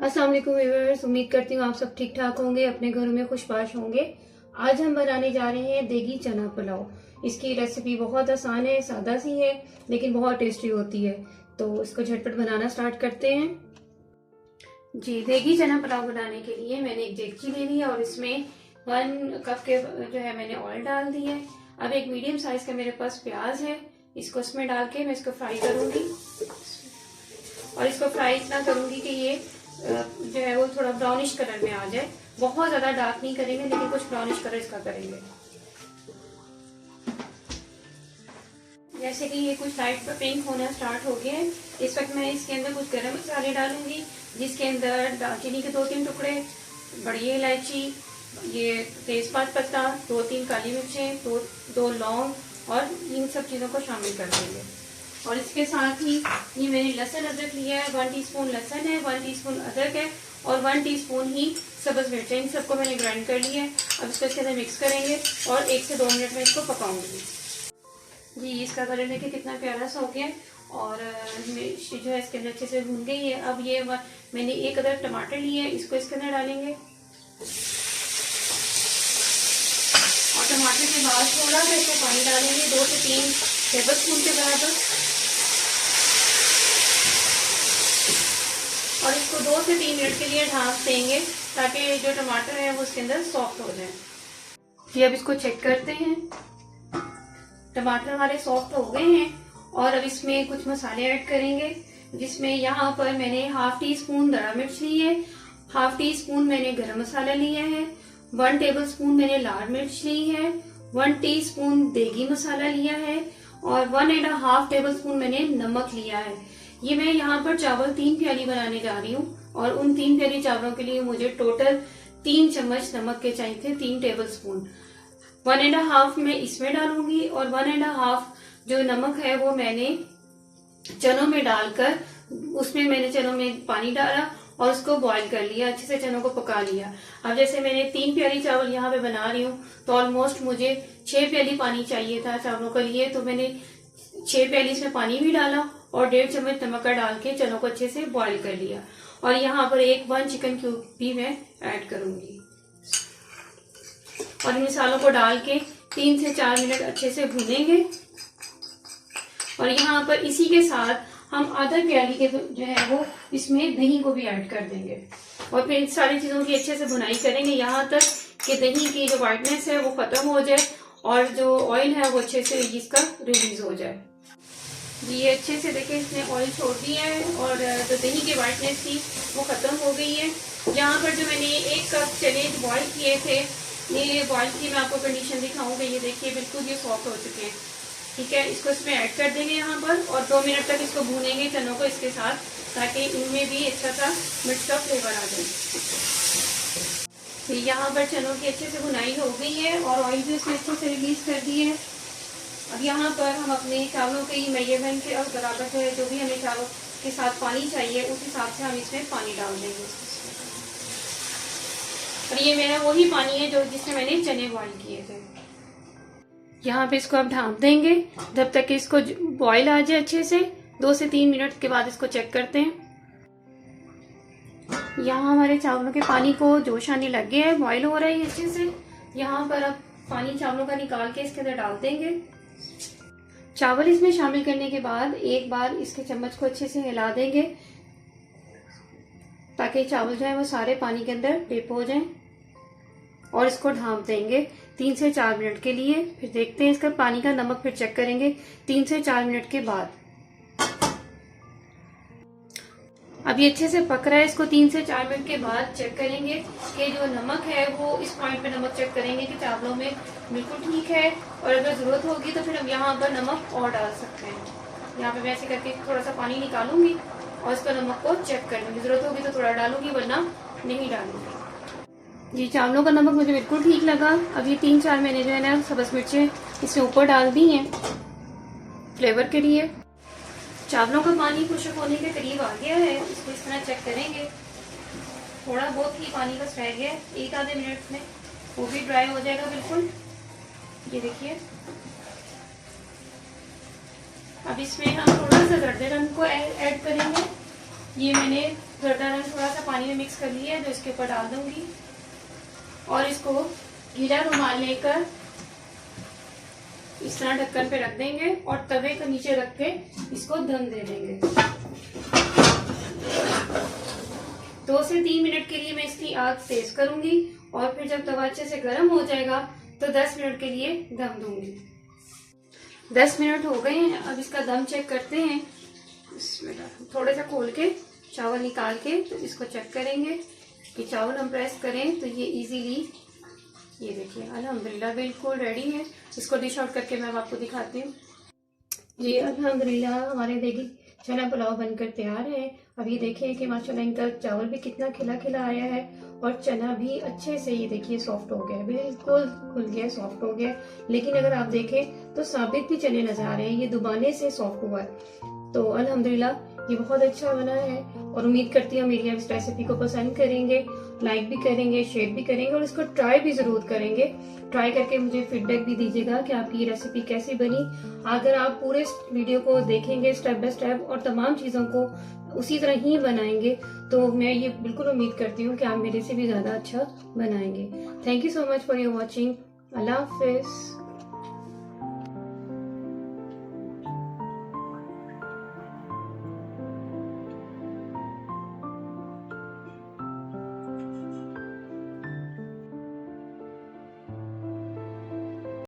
अस्सलाम वालेकुम व्यूअर्स, उम्मीद करती हूँ आप सब ठीक ठाक होंगे, अपने घरों में खुशबाश होंगे। आज हम बनाने जा रहे हैं देगी चना पुलाव। इसकी रेसिपी बहुत आसान है, सादा सी है, लेकिन बहुत टेस्टी होती है। तो इसको झटपट बनाना स्टार्ट करते हैं। जी, देगी चना पुलाव बनाने के लिए मैंने एक देगची ले ली है और इसमें 1 कप के जो है मैंने ऑयल डाल दी है। अब एक मीडियम साइज का मेरे पास प्याज है, इसको इसमें डाल के मैं इसको फ्राई करूंगी। और इसको फ्राई इतना करूंगी कि ये जो है वो थोड़ा ब्राउनिश कलर में आ जाए। बहुत ज्यादा डार्क नहीं करेंगे, लेकिन कुछ ब्राउनिश कलर इसका करेंगे। जैसे कि ये कुछ लाइट पर पिंक होना स्टार्ट हो गया है, इस वक्त मैं इसके अंदर कुछ गरम मसाले डालूंगी, जिसके अंदर दालचीनी के 2-3 टुकड़े, बड़ी इलायची, ये तेजपात पत्ता, 2-3 काली मिर्चें, 2 लौंग और इन सब चीजों को शामिल कर देंगे। और इसके साथ ही ये मैंने लहसुन अदरक लिया है, 1 टीस्पून लहसुन है, 1 टीस्पून अदरक है और 1 टीस्पून ही सब्ज मिर्च है। इन सबको मैंने ग्राइंड कर लिया है। अब इसको इसके अंदर मिक्स करेंगे और 1 से 2 मिनट में इसको पकाऊंगी। जी, इसका कलर देखिए कितना प्यारा सा हो गया और मिर्च जो है इसके अंदर अच्छे से भून गई है। अब ये मैंने 1 अदरक टमाटर लिए है, इसको इसके अंदर डालेंगे और टमाटर के बाद थोड़ा सा इसको पानी डालेंगे, 2 से 3 टेबल स्पून के बराबर। और इसको 2 से 3 मिनट के लिए ढाँप देंगे ताकि जो टमाटर है वो उसके अंदर सॉफ्ट हो जाए। जी, अब इसको चेक करते हैं। टमाटर हमारे सॉफ्ट हो गए हैं और अब इसमें कुछ मसाले ऐड करेंगे, जिसमें यहाँ पर मैंने 1/2 टीस्पून दड़ा मिर्च ली है, 1/2 टीस्पून मैंने गरम मसाला लिया है, 1 टेबल स्पून मैंने लाल मिर्च ली है, 1 टीस्पून देगी मसाला लिया है और 1.5 टेबल स्पून मैंने नमक लिया है। ये मैं यहाँ पर चावल 3 प्याली बनाने जा रही हूँ और उन 3 प्याली चावलों के लिए मुझे टोटल 3 चम्मच नमक के चाहिए थे, 3 टेबल स्पून। 1.5 मैं इसमें डालूंगी और 1.5 जो नमक है वो मैंने चनों में डालकर, उसमें मैंने चनों में पानी डाला और उसको बॉईल कर लिया, अच्छे से चनों को पका लिया। अब जैसे मैंने 3 प्याली चावल यहाँ पे बना रही हूँ तो ऑलमोस्ट मुझे 6 प्याली पानी चाहिए था चावलों के लिए, तो मैंने 6 प्याली इसमें पानी भी डाला और 1.5 चम्मच नमक का डाल के चनों को अच्छे से बॉईल कर लिया। और यहाँ पर 1 चिकन क्यूब भी मैं ऐड करूंगी और इन मसालों को डाल के 3 से 4 मिनट अच्छे से भूनेंगे। और यहाँ पर इसी के साथ हम आधा प्याली के जो है वो इसमें दही को भी ऐड कर देंगे और फिर इन सारी चीजों की अच्छे से भुनाई करेंगे यहाँ तक कि दही की जो व्हाइटनेस है वो खत्म हो जाए और जो ऑयल है वो अच्छे से इसका रिलीज हो जाए। ये अच्छे से देखिए इसने ऑयल छोड़ दिया है और जो दही की व्हाइटनेस थी वो खत्म हो गई है। यहाँ पर जो मैंने 1 कप चने बॉईल किए थे, ये बॉईल की मैं आपको कंडीशन दिखाऊंगी। ये देखिए बिल्कुल ये सॉफ्ट हो चुके हैं। ठीक है, इसको इसमें ऐड कर देंगे यहाँ पर और 2 मिनट तक इसको भूनेंगे चनों को इसके साथ, ताकि इनमें भी अच्छा सा मिर्च का फ्लेवर आ जाए। यहाँ पर चनों की अच्छे से भुनाई हो गई है और ऑयल भी उसमें अच्छे से रिलीज कर दी है। अब यहाँ पर हम अपने चावलों के मेजरमेंट के और बराबर जो है, जो भी हमें चावलों के साथ पानी चाहिए उस हिसाब से हम इसमें पानी डाल देंगे। और ये मेरा वही पानी है जो जिसमें मैंने चने बॉईल किए थे। यहाँ पे इसको अब ढाँप देंगे जब तक कि इसको बॉईल आ जाए अच्छे से। 2 से 3 मिनट के बाद इसको चेक करते हैं। यहाँ हमारे चावलों के पानी को जोश आने लग गया है, बॉईल हो रहा है अच्छे से। यहाँ पर अब पानी चावलों का निकाल के इसके अंदर डाल देंगे। चावल इसमें शामिल करने के बाद एक बार इसके चम्मच को अच्छे से हिला देंगे ताकि चावल जो है वो सारे पानी के अंदर डिप हो जाएं और इसको ढाँप देंगे 3 से 4 मिनट के लिए। फिर देखते हैं इसका पानी का नमक, फिर चेक करेंगे 3 से 4 मिनट के बाद। अब ये अच्छे से पक रहा है, इसको 3 से 4 मिनट के बाद चेक करेंगे कि जो नमक है वो इस पॉइंट पे नमक चेक करेंगे कि चावलों में बिल्कुल ठीक है। और अगर जरूरत होगी तो फिर हम यहाँ पर नमक और डाल सकते हैं। यहाँ पे मैं ऐसे करके थोड़ा सा पानी निकालूंगी और इसका नमक को चेक कर लूंगी, जरूरत होगी तो थोड़ा डालूंगी वरना नहीं डालूंगी। जी, चावलों का नमक मुझे बिल्कुल ठीक लगा। अब ये 3-4 मैंने जो है ना सब्ज मिर्चें इसमें ऊपर डाल दी हैं फ्लेवर के लिए। चावलों का पानी खुश्क होने के करीब आ गया है, इसको इस तरह चेक करेंगे। थोड़ा बहुत ही पानी बस रह गया है, 1-आधे मिनट में वो भी ड्राई हो जाएगा बिल्कुल। ये देखिए, अब इसमें हम थोड़ा सा जर्दे रंग को ऐड करेंगे। ये मैंने गर्दाना थोड़ा सा पानी में मिक्स कर लिया है, जो इसके ऊपर डाल दूंगी और इसको गीला रुमाल लेकर इस तरह ढक्कन पे रख देंगे और तवे को नीचे रख के इसको दम दे देंगे। 2 से 3 मिनट के लिए मैं इसकी आग तेज करूंगी और फिर जब तवा अच्छे से गर्म हो जाएगा तो 10 मिनट के लिए दम दूंगी। 10 मिनट हो गए हैं, अब इसका दम चेक करते हैं। इसमें थोड़ा सा खोल के चावल निकाल के तो इसको चेक करेंगे कि चावल हम प्रेस करें तो ये इजीली, ये देखिए अल्हम्दुलिल्लाह बिल्कुल रेडी है। इसको डिश आउट करके मैं आपको दिखाती हूँ। जी अल्हम्दुलिल्लाह हमारे देखिए चना पुलाव बनकर तैयार है। अब ये देखिए कि माशाल्लाह इनका चावल भी कितना खिला खिला आया है और चना भी अच्छे से ये देखिए सॉफ्ट हो गया है, बिल्कुल खुल गया, सॉफ्ट हो गया। लेकिन अगर आप देखें तो साबित भी चने नजर आ रहे हैं, ये दुबाने से सॉफ्ट हुआ है। तो अल्हम्दुलिल्लाह ये बहुत अच्छा बना है और उम्मीद करती हूँ मेरी इस रेसिपी को पसंद करेंगे, लाइक भी करेंगे, शेयर भी करेंगे और इसको ट्राई भी जरूर करेंगे। ट्राई करके मुझे फीडबैक भी दीजिएगा कि आपकी ये रेसिपी कैसी बनी। अगर आप पूरे वीडियो को देखेंगे स्टेप बाय स्टेप और तमाम चीज़ों को उसी तरह ही बनाएंगे तो मैं ये बिल्कुल उम्मीद करती हूँ कि आप मेरे से भी ज़्यादा अच्छा बनाएंगे। Thank you so much for your watching. Allah Hafiz.